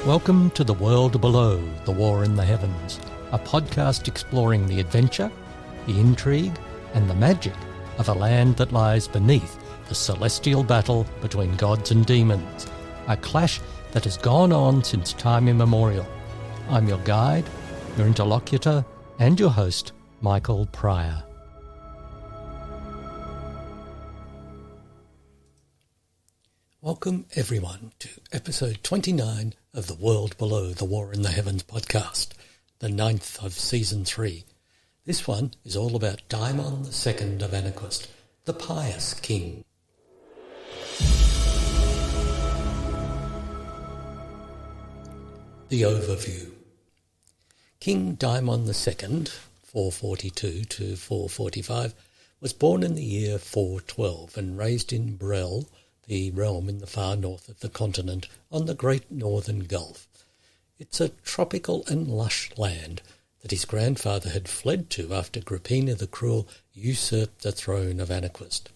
Welcome to The World Below, The War in the Heavens, a podcast exploring the adventure, the intrigue, and the magic of a land that lies beneath the celestial battle between gods and demons, a clash that has gone on since time immemorial. I'm your guide, your interlocutor, and your host, Michael Pryor. Welcome everyone to episode 29 of The World Below, The War in the Heavens podcast, the 9th of season 3. This one is all about Dimon II of Anaquist, the Pious king. The overview. King Dimon II, 442 to 445, was born in the year 412 and raised in Brel, the realm in the far north of the continent on the Great Northern Gulf. It's a tropical and lush land that his grandfather had fled to after Agrippina the Cruel usurped the throne of Anaquist.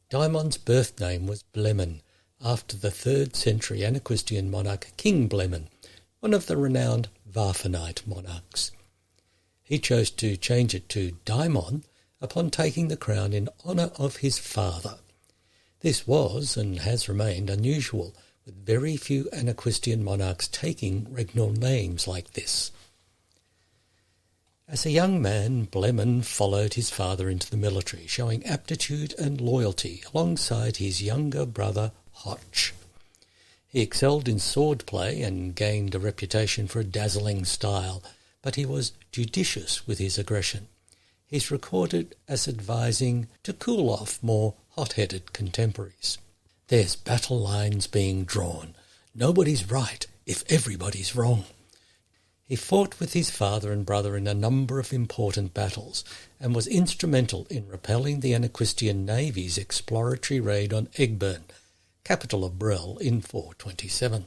Dimon's birth name was Blemon, after the 3rd century Anaquistian monarch King Blemon, one of the renowned Varfanite monarchs. He chose to change it to Dimon upon taking the crown in honour of his father. This was, and has remained, unusual, with very few Anaquistian monarchs taking regnal names like this. As a young man, Blemon followed his father into the military, showing aptitude and loyalty alongside his younger brother Hoch. He excelled in swordplay and gained a reputation for a dazzling style, but he was judicious with his aggression. He's recorded as advising to cool off more hot-headed contemporaries. There's battle lines being drawn. Nobody's right if everybody's wrong. He fought with his father and brother in a number of important battles and was instrumental in repelling the Anaquistian navy's exploratory raid on Egbern, capital of Brel, in 427.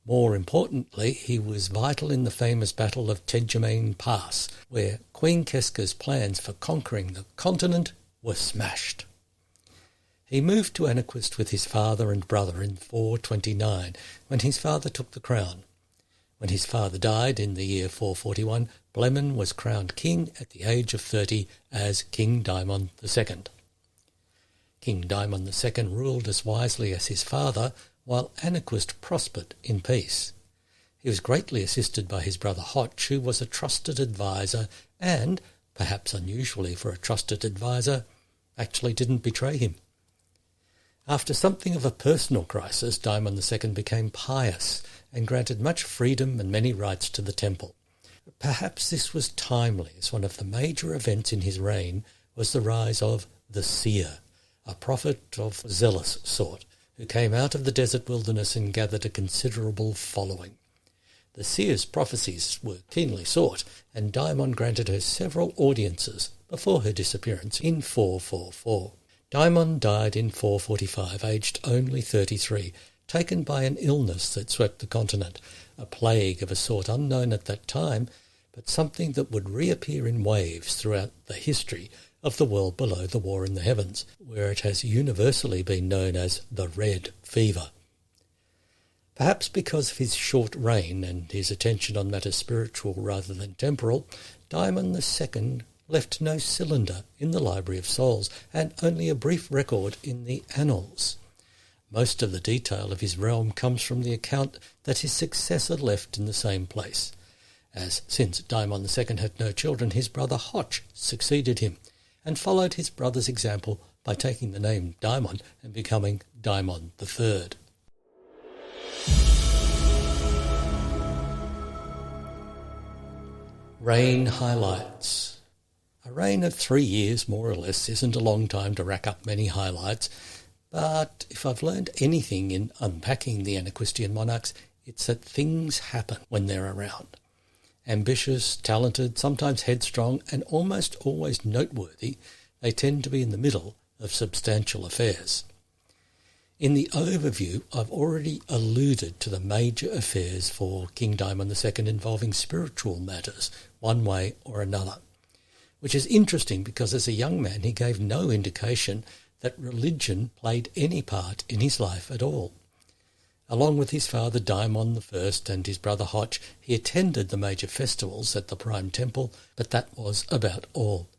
More importantly, he was vital in the famous Battle of Tejemain Pass, where Queen Keska's plans for conquering the continent were smashed. He moved to Anaquist with his father and brother in 429, when his father took the crown. When his father died in the year 441, Blemon was crowned king at the age of 30 as King Dimon II. King Dimon II ruled as wisely as his father, while Anaquist prospered in peace. He was greatly assisted by his brother Hoch, who was a trusted adviser and, perhaps unusually for a trusted adviser, actually didn't betray him. After something of a personal crisis, Dimon II became pious and granted much freedom and many rights to the temple. Perhaps this was timely, as one of the major events in his reign was the rise of the seer, a prophet of zealous sort, who came out of the desert wilderness and gathered a considerable following. The seer's prophecies were keenly sought, and Dimon granted her several audiences before her disappearance in 444. Dimon died in 445, aged only 33, taken by an illness that swept the continent, a plague of a sort unknown at that time, but something that would reappear in waves throughout the history of the world below the war in the heavens, where it has universally been known as the Red Fever. Perhaps because of his short reign and his attention on matters spiritual rather than temporal, Dimon II left no cylinder in the Library of Souls and only a brief record in the Annals. Most of the detail of his realm comes from the account that his successor left in the same place, as since Dimon II had no children, his brother Hoch succeeded him, and followed his brother's example by taking the name Dimon and becoming Dimon III. Reign highlights. A reign of 3 years, more or less, isn't a long time to rack up many highlights, but if I've learned anything in unpacking the Anaquistian monarchs, it's that things happen when they're around. Ambitious, talented, sometimes headstrong, and almost always noteworthy, they tend to be in the middle of substantial affairs. In the overview, I've already alluded to the major affairs for King Dimon II involving spiritual matters, one way or another, which is interesting because as a young man he gave no indication that religion played any part in his life at all. Along with his father Dimon I and his brother Hotch, he attended the major festivals at the Prime Temple, but that was about all.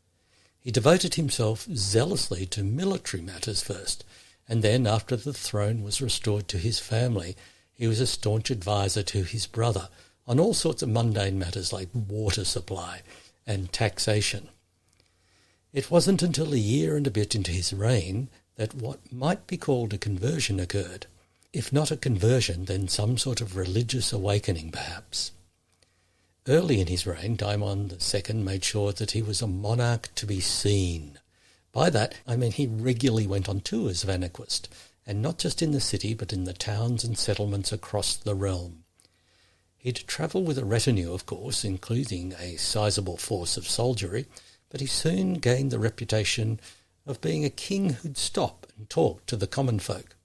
He devoted himself zealously to military matters first, and then, after the throne was restored to his family, he was a staunch adviser to his brother on all sorts of mundane matters like water supply and taxation. It wasn't until a year and a bit into his reign that what might be called a conversion occurred. If not a conversion, then some sort of religious awakening, perhaps. Early in his reign, Dimon II made sure that he was a monarch to be seen. By that, I mean he regularly went on tours of Anaquist, and not just in the city, but in the towns and settlements across the realm. He'd travel with a retinue, of course, including a sizable force of soldiery, but he soon gained the reputation of being a king who'd stop and talk to the common folk.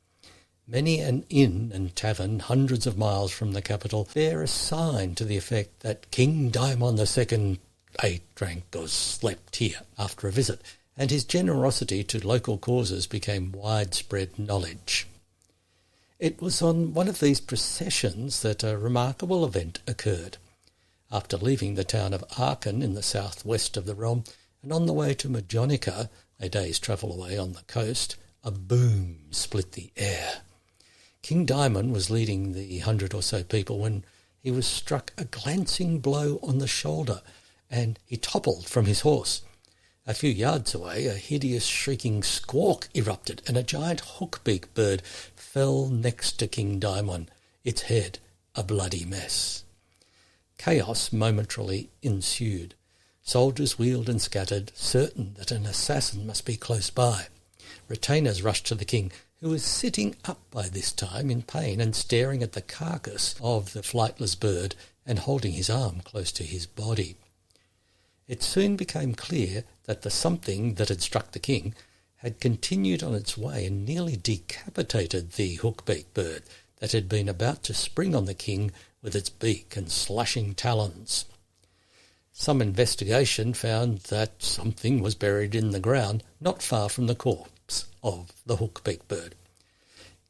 Many an inn and tavern hundreds of miles from the capital bear a sign to the effect that King Dimon II ate, drank or slept here after a visit, and his generosity to local causes became widespread knowledge. It was on one of these processions that a remarkable event occurred. After leaving the town of Aachen in the southwest of the realm, and on the way to Majonica, a day's travel away on the coast, a boom split the air. King Dimon was leading the 100 or so people when he was struck a glancing blow on the shoulder, and he toppled from his horse. A few yards away, a hideous shrieking squawk erupted, and a giant hookbeak bird fell next to King Dimon, its head a bloody mess. Chaos momentarily ensued. Soldiers wheeled and scattered, certain that an assassin must be close by. Retainers rushed to the king, who was sitting up by this time in pain and staring at the carcass of the flightless bird and holding his arm close to his body. It soon became clear that the something that had struck the king had continued on its way and nearly decapitated the hookbeak bird that had been about to spring on the king with its beak and slashing talons. Some investigation found that something was buried in the ground not far from the corpse of the hookbeak bird.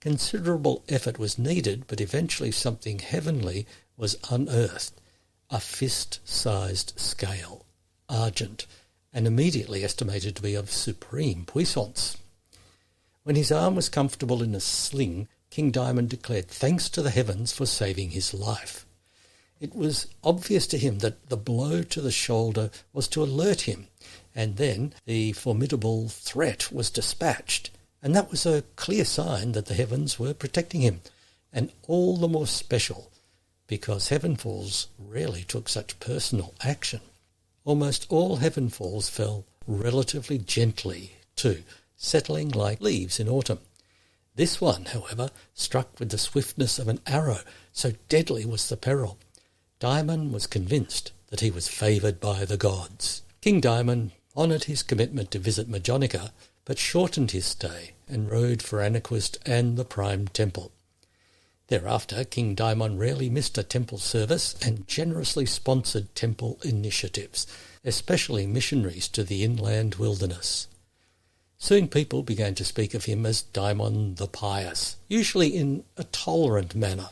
Considerable effort was needed, but eventually something heavenly was unearthed, a fist-sized scale, argent, and immediately estimated to be of supreme puissance. When his arm was comfortable in a sling, King Dimon declared thanks to the heavens for saving his life. It was obvious to him that the blow to the shoulder was to alert him, and then the formidable threat was dispatched, and that was a clear sign that the heavens were protecting him, and all the more special because heavenfalls rarely took such personal action. Almost all heavenfalls fell relatively gently too, settling like leaves in autumn. This one, however, struck with the swiftness of an arrow, so deadly was the peril. Dimon was convinced that he was favoured by the gods. King Dimon honoured his commitment to visit Majonica, but shortened his stay and rode for Anaquist and the Prime Temple. Thereafter, King Dimon rarely missed a temple service and generously sponsored temple initiatives, especially missionaries to the inland wilderness. Soon people began to speak of him as Dimon the Pious, usually in a tolerant manner,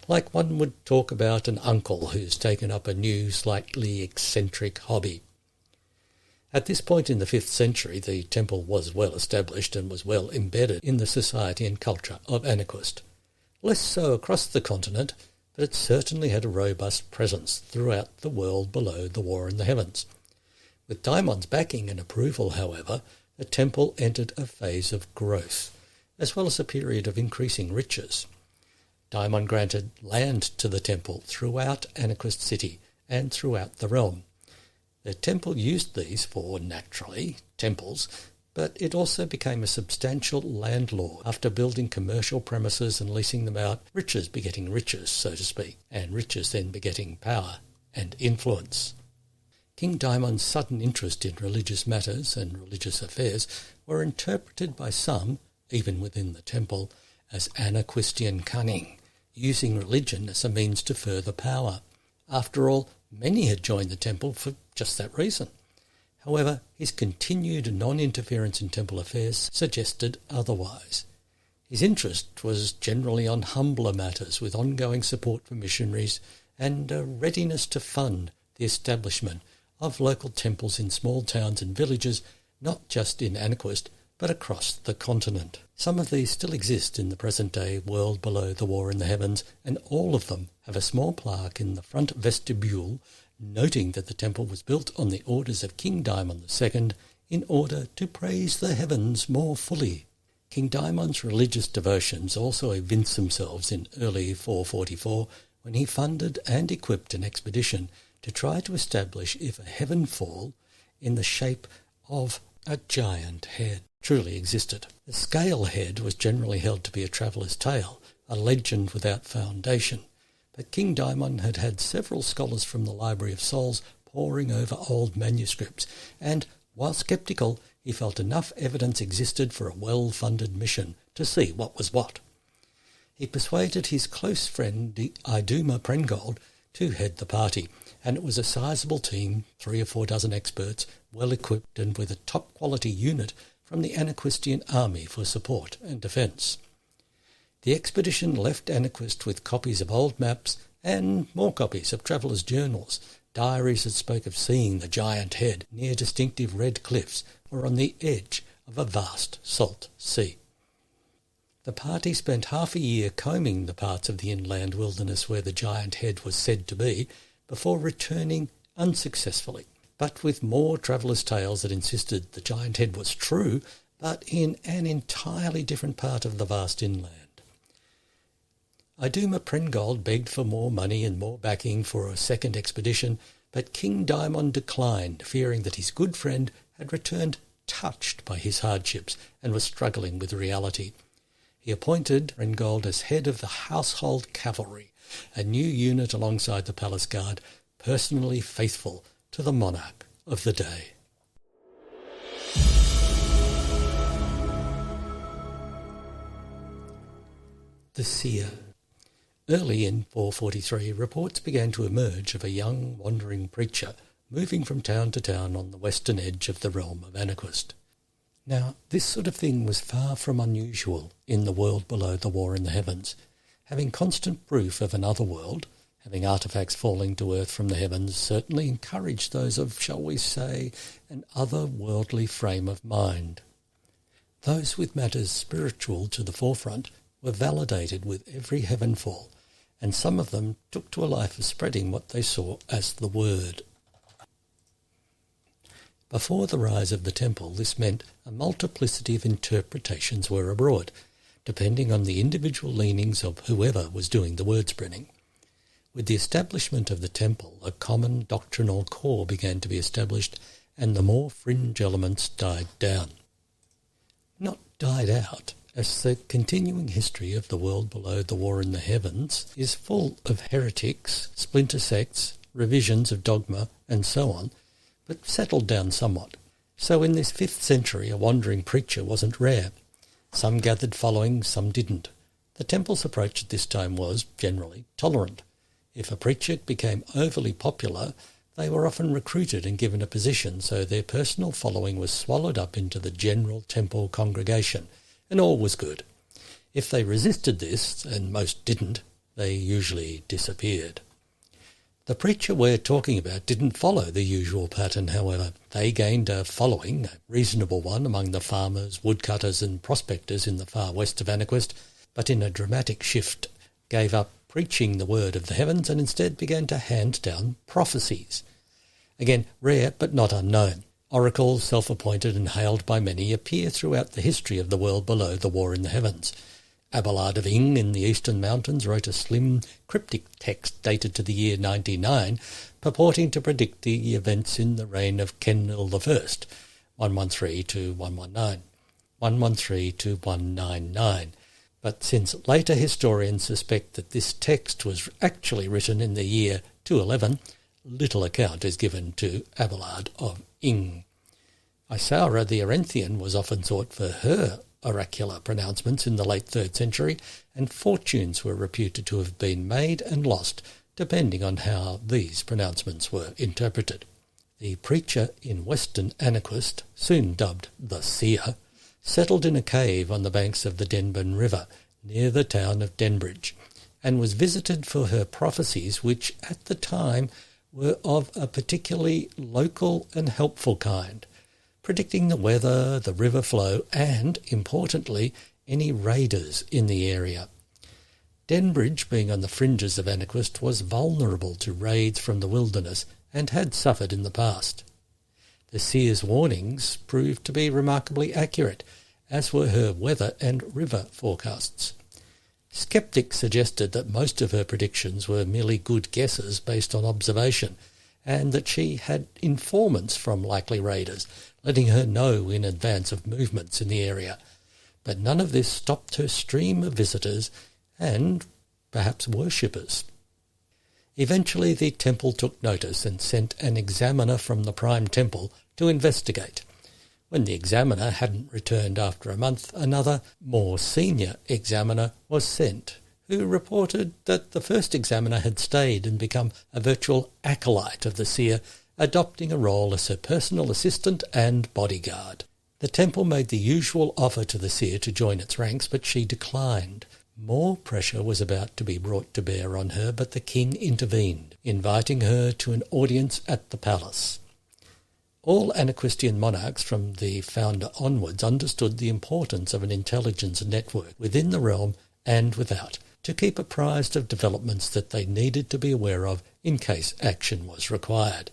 like one would talk about an uncle who's taken up a new, slightly eccentric hobby. At this point in the 5th century, the temple was well established and was well embedded in the society and culture of Anaquist. Less so across the continent, but it certainly had a robust presence throughout the world below the war in the heavens. With Dimon's backing and approval, however, the temple entered a phase of growth, as well as a period of increasing riches. Dimon granted land to the temple throughout Anaquist city and throughout the realm. The temple used these for, naturally, temples, but it also became a substantial landlord after building commercial premises and leasing them out, riches begetting riches, so to speak, and riches then begetting power and influence. King Dimon's sudden interest in religious matters and religious affairs were interpreted by some, even within the temple, as Anaquistian cunning, using religion as a means to further power. After all, many had joined the temple for just that reason. However, his continued non-interference in temple affairs suggested otherwise. His interest was generally on humbler matters, with ongoing support for missionaries and a readiness to fund the establishment of local temples in small towns and villages, not just in Anaquest, but across the continent. Some of these still exist in the present-day world below the war in the heavens, and all of them have a small plaque in the front vestibule noting that the temple was built on the orders of King Dimon II in order to praise the heavens more fully. King Dimon's religious devotions also evince themselves in early 444 when he funded and equipped an expedition to try to establish if a heaven fall in the shape of a giant head truly existed. The scale head was generally held to be a traveller's tale, a legend without foundation, but King Dimon had had several scholars from the Library of Souls poring over old manuscripts, and, while sceptical, he felt enough evidence existed for a well-funded mission to see what was what. He persuaded his close friend Dimon II to head the party, and it was a sizable team, 3 or 4 dozen experts, well-equipped and with a top-quality unit from the Anaquestian army for support and defence. The expedition left Anaquest with copies of old maps and more copies of travellers' journals, diaries that spoke of seeing the giant head near distinctive red cliffs or on the edge of a vast salt sea. The party spent half a year combing the parts of the inland wilderness where the giant head was said to be, before returning unsuccessfully, but with more travellers' tales that insisted the giant head was true, but in an entirely different part of the vast inland. Dimon II begged for more money and more backing for a second expedition, but King Dimon declined, fearing that his good friend had returned touched by his hardships and was struggling with reality. He appointed Rengold as head of the household cavalry, a new unit alongside the palace guard, personally faithful to the monarch of the day. The seer. Early in 443, reports began to emerge of a young wandering preacher moving from town to town on the western edge of the realm of Anaquest. Now, this sort of thing was far from unusual in the world below the war in the heavens. Having constant proof of another world, having artefacts falling to earth from the heavens, certainly encouraged those of, shall we say, an otherworldly frame of mind. Those with matters spiritual to the forefront were validated with every heavenfall, and some of them took to a life of spreading what they saw as the word. Before the rise of the temple, this meant a multiplicity of interpretations were abroad, depending on the individual leanings of whoever was doing the word spreading. With the establishment of the temple, a common doctrinal core began to be established, and the more fringe elements died down. Not died out, as the continuing history of the world below the war in the heavens is full of heretics, splinter sects, revisions of dogma, and so on, but settled down somewhat. So in this 5th century a wandering preacher wasn't rare. Some gathered following, some didn't. The temple's approach at this time was, generally, tolerant. If a preacher became overly popular, they were often recruited and given a position, so their personal following was swallowed up into the general temple congregation, and all was good. If they resisted this, and most didn't, they usually disappeared. The preacher we're talking about didn't follow the usual pattern, however. They gained a following, a reasonable one, among the farmers, woodcutters and prospectors in the far west of Anaquest, but in a dramatic shift gave up preaching the word of the heavens and instead began to hand down prophecies. Again, rare but not unknown. Oracles, self-appointed and hailed by many, appear throughout the history of the world below the war in the heavens. Abelard of Ing in the eastern mountains wrote a slim, cryptic text dated to the year 99, purporting to predict the events in the reign of Kenil I, 113 to 119, 113 to 199. But since later historians suspect that this text was actually written in the year 211, little account is given to Abelard of Ing. Isaura the Arenthian was often sought for her oracular pronouncements in the late 3rd century, and fortunes were reputed to have been made and lost, depending on how these pronouncements were interpreted. The preacher in western Anaquest, soon dubbed the seer, settled in a cave on the banks of the Denburn River, near the town of Denbridge, and was visited for her prophecies, which at the time were of a particularly local and helpful kind, predicting the weather, the river flow, and, importantly, any raiders in the area. Denbridge, being on the fringes of Annaquist, was vulnerable to raids from the wilderness and had suffered in the past. The seer's warnings proved to be remarkably accurate, as were her weather and river forecasts. Skeptics suggested that most of her predictions were merely good guesses based on observation, and that she had informants from likely raiders, letting her know in advance of movements in the area. But none of this stopped her stream of visitors and perhaps worshippers. Eventually the temple took notice and sent an examiner from the prime temple to investigate. When the examiner hadn't returned after a month, another, more senior examiner was sent, who reported that the first examiner had stayed and become a virtual acolyte of the seer, adopting a role as her personal assistant and bodyguard. The temple made the usual offer to the seer to join its ranks, but she declined. More pressure was about to be brought to bear on her, but the king intervened, inviting her to an audience at the palace. All Annaquistian monarchs from the founder onwards understood the importance of an intelligence network within the realm and without, to keep apprised of developments that they needed to be aware of in case action was required.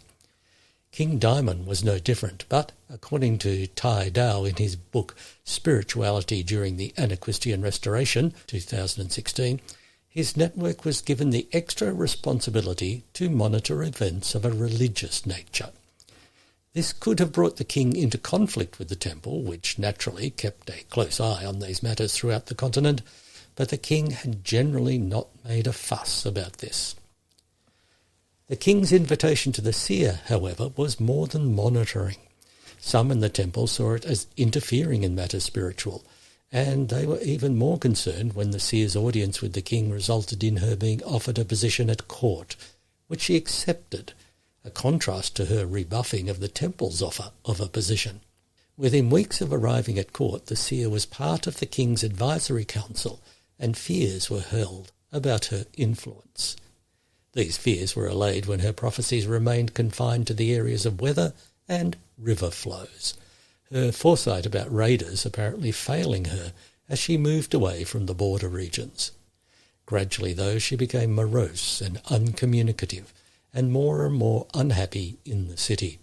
King Dimon was no different, but, according to Tai Dao in his book Spirituality During the Annaquistian Restoration, 2016, his network was given the extra responsibility to monitor events of a religious nature. This could have brought the king into conflict with the temple, which naturally kept a close eye on these matters throughout the continent, but the king had generally not made a fuss about this. The king's invitation to the seer, however, was more than monitoring. Some in the temple saw it as interfering in matters spiritual, and they were even more concerned when the seer's audience with the king resulted in her being offered a position at court, which she accepted, a contrast to her rebuffing of the temple's offer of a position. Within weeks of arriving at court, the seer was part of the king's advisory council, and fears were held about her influence. These fears were allayed when her prophecies remained confined to the areas of weather and river flows, her foresight about raiders apparently failing her as she moved away from the border regions. Gradually, though, she became morose and uncommunicative, and more unhappy in the city.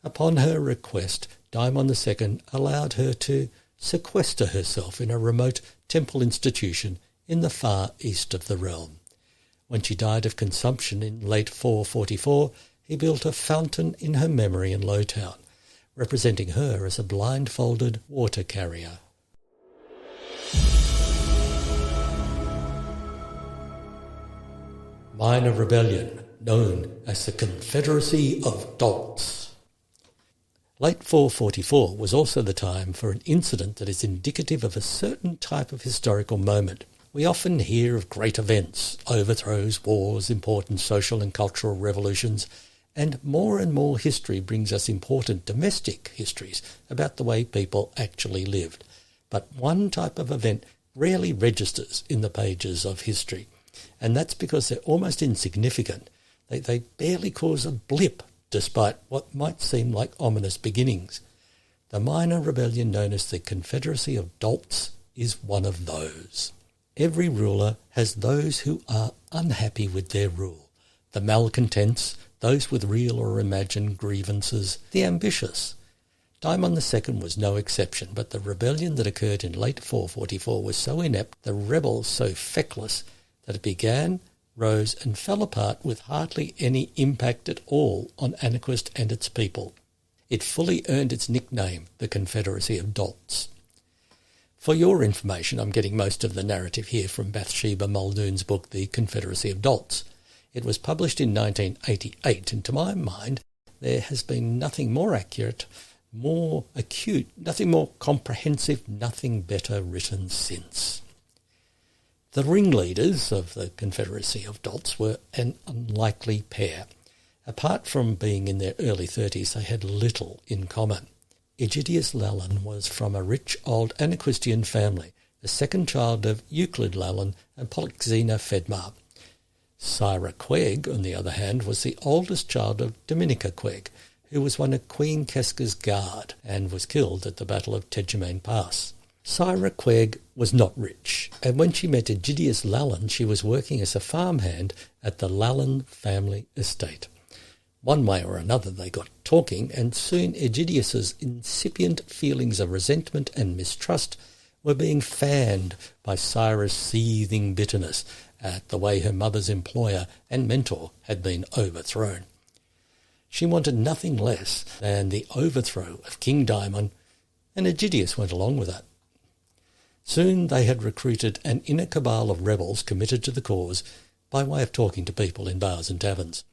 Upon her request, Dimon II allowed her to sequester herself in a remote temple institution in the far east of the realm. When she died of consumption in late 444, he built a fountain in her memory in Lowtown, representing her as a blindfolded water carrier. Minor rebellion, known as the Confederacy of Dolts. Late 444 was also the time for an incident that is indicative of a certain type of historical moment. We often hear of great events, overthrows, wars, important social and cultural revolutions, and more history brings us important domestic histories about the way people actually lived. But one type of event rarely registers in the pages of history, and that's because they're almost insignificant. They barely cause a blip, despite what might seem like ominous beginnings. The minor rebellion known as the Confederacy of Dolts is one of those. Every ruler has those who are unhappy with their rule, the malcontents, those with real or imagined grievances, the ambitious. Dimon II was no exception, but the rebellion that occurred in late 444 was so inept, the rebels so feckless, that it began, rose and fell apart with hardly any impact at all on Annaquist and its people. It fully earned its nickname, the Confederacy of Dolts. For your information, I'm getting most of the narrative here from Bathsheba Muldoon's book, The Confederacy of Dolts. It was published in 1988, and to my mind, there has been nothing more accurate, more acute, nothing more comprehensive, nothing better written since. The ringleaders of the Confederacy of Dolts were an unlikely pair. Apart from being in their early 30s, they had little in common. Egidius Lalin was from a rich old Anaquistian family, the second child of Euclid Lalin and Polyxena Fedmar. Syra Queg, on the other hand, was the oldest child of Dominica Queg, who was one of Queen Keska's guard and was killed at the Battle of Tejemain Pass. Syra Queg was not rich, and when she met Egidius Lalin, she was working as a farmhand at the Lalin family estate. One way or another they got talking, and soon Egidius's incipient feelings of resentment and mistrust were being fanned by Syra's seething bitterness at the way her mother's employer and mentor had been overthrown. She wanted nothing less than the overthrow of King Dimon, and Egidius went along with that. Soon they had recruited an inner cabal of rebels committed to the cause by way of talking to people in bars and taverns.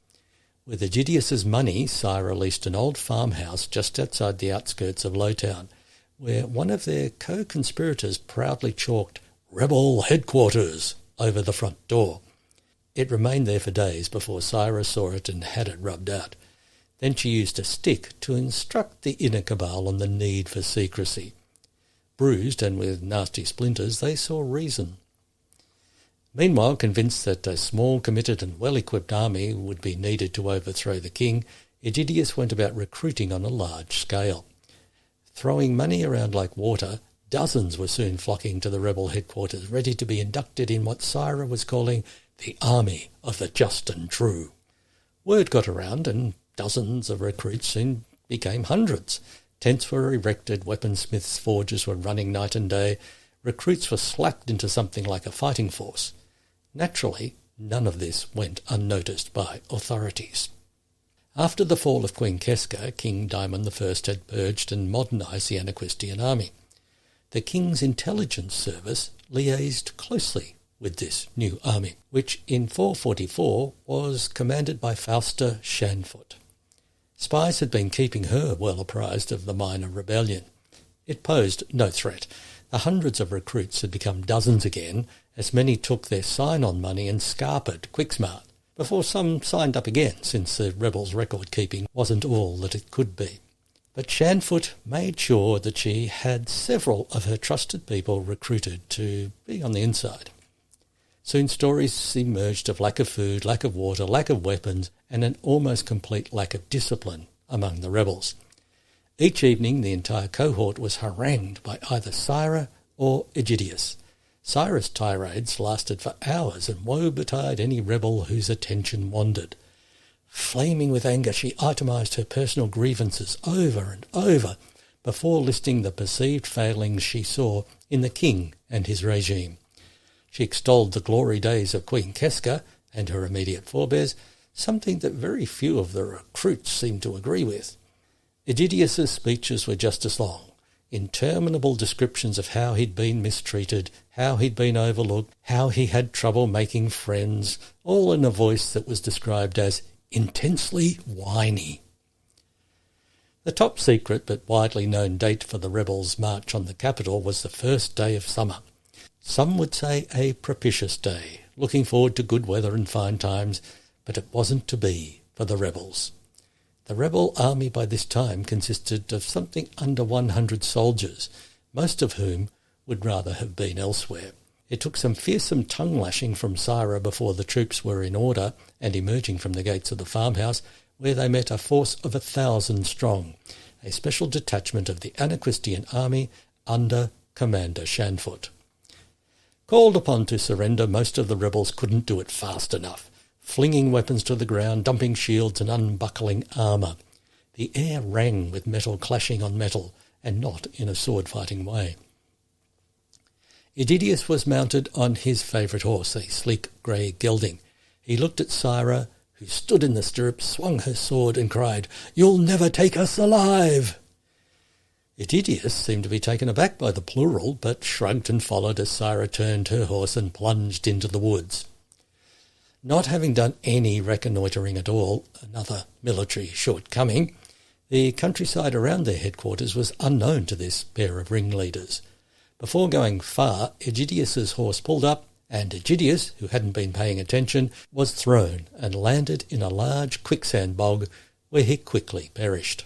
With Egidius's money, Syra leased an old farmhouse just outside the outskirts of Lowtown, where one of their co-conspirators proudly chalked "Rebel Headquarters" over the front door. It remained there for days before Syra saw it and had it rubbed out. Then she used a stick to instruct the inner cabal on the need for secrecy. Bruised and with nasty splinters, they saw reason. Meanwhile, convinced that a small, committed and well-equipped army would be needed to overthrow the king, Egidius went about recruiting on a large scale. Throwing money around like water, dozens were soon flocking to the rebel headquarters, ready to be inducted in what Syra was calling the Army of the Just and True. Word got around, and dozens of recruits soon became hundreds. Tents were erected, weaponsmiths' forges were running night and day. Recruits were slapped into something like a fighting force. Naturally, none of this went unnoticed by authorities. After the fall of Queen Keska, King Dimon I had purged and modernised the Anaquistian army. The king's intelligence service liaised closely with this new army, which in 444 was commanded by Fausta Shanfoot. Spies had been keeping her well apprised of the minor rebellion. It posed no threat. The hundreds of recruits had become dozens again, as many took their sign-on money and scarpered quick-smart, before some signed up again, since the rebels' record-keeping wasn't all that it could be. But Shanfoot made sure that she had several of her trusted people recruited to be on the inside. Soon stories emerged of lack of food, lack of water, lack of weapons, and an almost complete lack of discipline among the rebels. Each evening the entire cohort was harangued by either Syra or Egidius. Syra's tirades lasted for hours and woe betide any rebel whose attention wandered. Flaming with anger, she itemised her personal grievances over and over before listing the perceived failings she saw in the king and his regime. She extolled the glory days of Queen Keska and her immediate forebears, something that very few of the recruits seemed to agree with. Egidius's speeches were just as long, interminable descriptions of how he'd been mistreated, how he'd been overlooked, how he had trouble making friends, all in a voice that was described as intensely whiny. The top secret but widely known date for the rebels' march on the capital was the first day of summer. Some would say a propitious day, looking forward to good weather and fine times, but it wasn't to be for the rebels. The rebel army by this time consisted of something under 100 soldiers, most of whom would rather have been elsewhere. It took some fearsome tongue-lashing from Syra before the troops were in order and emerging from the gates of the farmhouse, where they met a force of 1,000 strong, a special detachment of the Anaquistian army under Commander Shanfoot. Called upon to surrender, most of the rebels couldn't do it fast enough, flinging weapons to the ground, dumping shields and unbuckling armour. The air rang with metal clashing on metal, and not in a sword-fighting way. Egidius was mounted on his favourite horse, a sleek grey gelding. He looked at Syra, who stood in the stirrups, swung her sword and cried, "You'll never take us alive!" Egidius seemed to be taken aback by the plural, but shrugged and followed as Syra turned her horse and plunged into the woods. Not having done any reconnoitring at all, another military shortcoming, the countryside around their headquarters was unknown to this pair of ringleaders. Before going far, Egidius's horse pulled up, and Egidius, who hadn't been paying attention, was thrown and landed in a large quicksand bog where he quickly perished.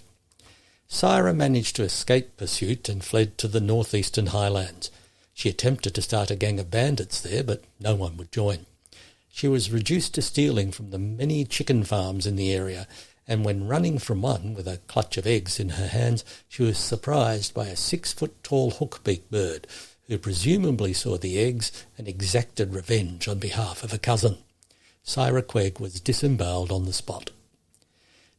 Syra managed to escape pursuit and fled to the northeastern highlands. She attempted to start a gang of bandits there, but no one would join. She was reduced to stealing from the many chicken farms in the area, and when running from one with a clutch of eggs in her hands, she was surprised by a 6-foot-tall hookbeak bird, who presumably saw the eggs and exacted revenge on behalf of a cousin. Syra Quegg was disemboweled on the spot.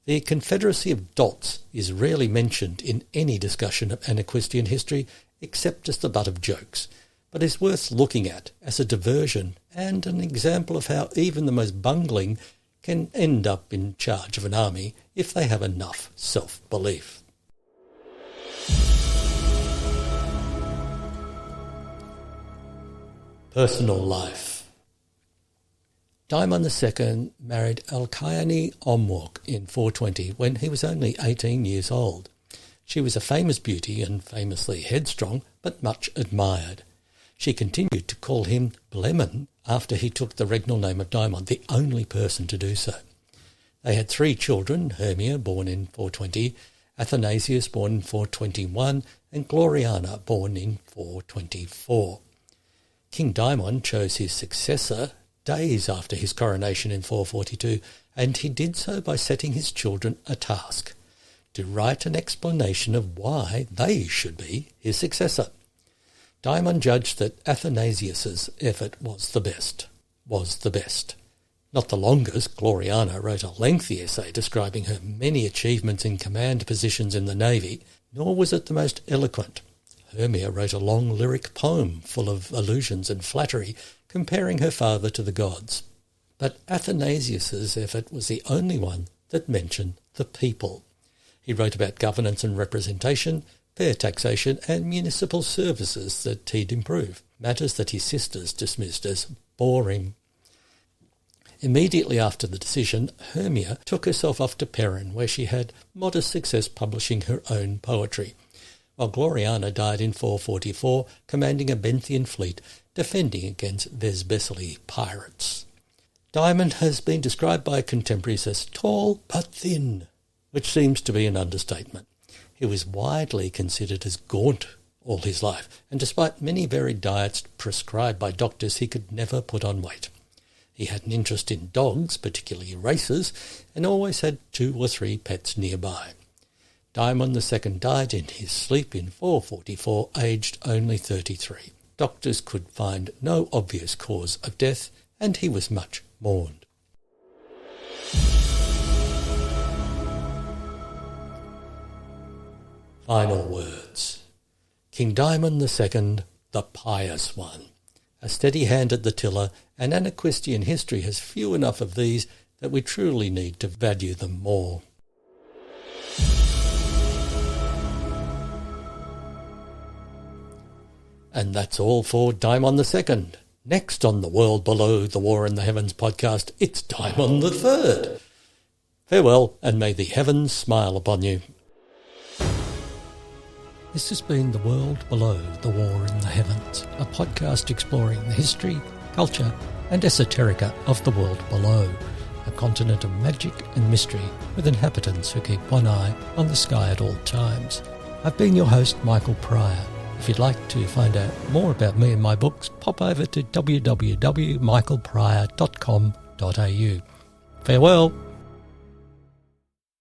The Confederacy of Dots is rarely mentioned in any discussion of Anaquistian history, except as the butt of jokes, but is worth looking at as a diversion and an example of how even the most bungling can end up in charge of an army if they have enough self-belief. Personal life. Dimon II married Alkyone Omwok in 420 when he was only 18 years old. She was a famous beauty and famously headstrong, but much admired. She continued to call him Blemon after he took the regnal name of Dimon, the only person to do so. They had 3 children, Hermia, born in 420, Athanasius, born in 421, and Gloriana, born in 424. King Dimon chose his successor days after his coronation in 442, and he did so by setting his children a task: to write an explanation of why they should be his successor. Dimon judged that Athanasius's effort was the best. Not the longest, Gloriana wrote a lengthy essay describing her many achievements in command positions in the navy, nor was it the most eloquent. Hermia wrote a long lyric poem full of allusions and flattery, comparing her father to the gods. But Athanasius's effort was the only one that mentioned the people. He wrote about governance and representation, fair taxation, and municipal services that he'd improve, matters that his sisters dismissed as boring. Immediately after the decision, Hermia took herself off to Perrin, where she had modest success publishing her own poetry, while Gloriana died in 444, commanding a Benthian fleet, defending against Vesbesili pirates. Dimon has been described by contemporaries as tall but thin, which seems to be an understatement. He was widely considered as gaunt all his life, and despite many varied diets prescribed by doctors, he could never put on weight. He had an interest in dogs, particularly racers, and always had 2 or 3 pets nearby. Dimon II died in his sleep in 444, aged only 33. Doctors could find no obvious cause of death, and he was much mourned. Final words. King Dimon II, the Pious One. A steady hand at the tiller, and Anaquistian history has few enough of these that we truly need to value them more. And that's all for Dimon II. Next on The World Below, The War in the Heavens podcast, it's Dimon III. Farewell, and may the heavens smile upon you. This has been The World Below, The War in the Heavens, a podcast exploring the history, culture and esoterica of the world below, a continent of magic and mystery with inhabitants who keep one eye on the sky at all times. I've been your host, Michael Pryor. If you'd like to find out more about me and my books, pop over to www.michaelpryor.com.au. Farewell.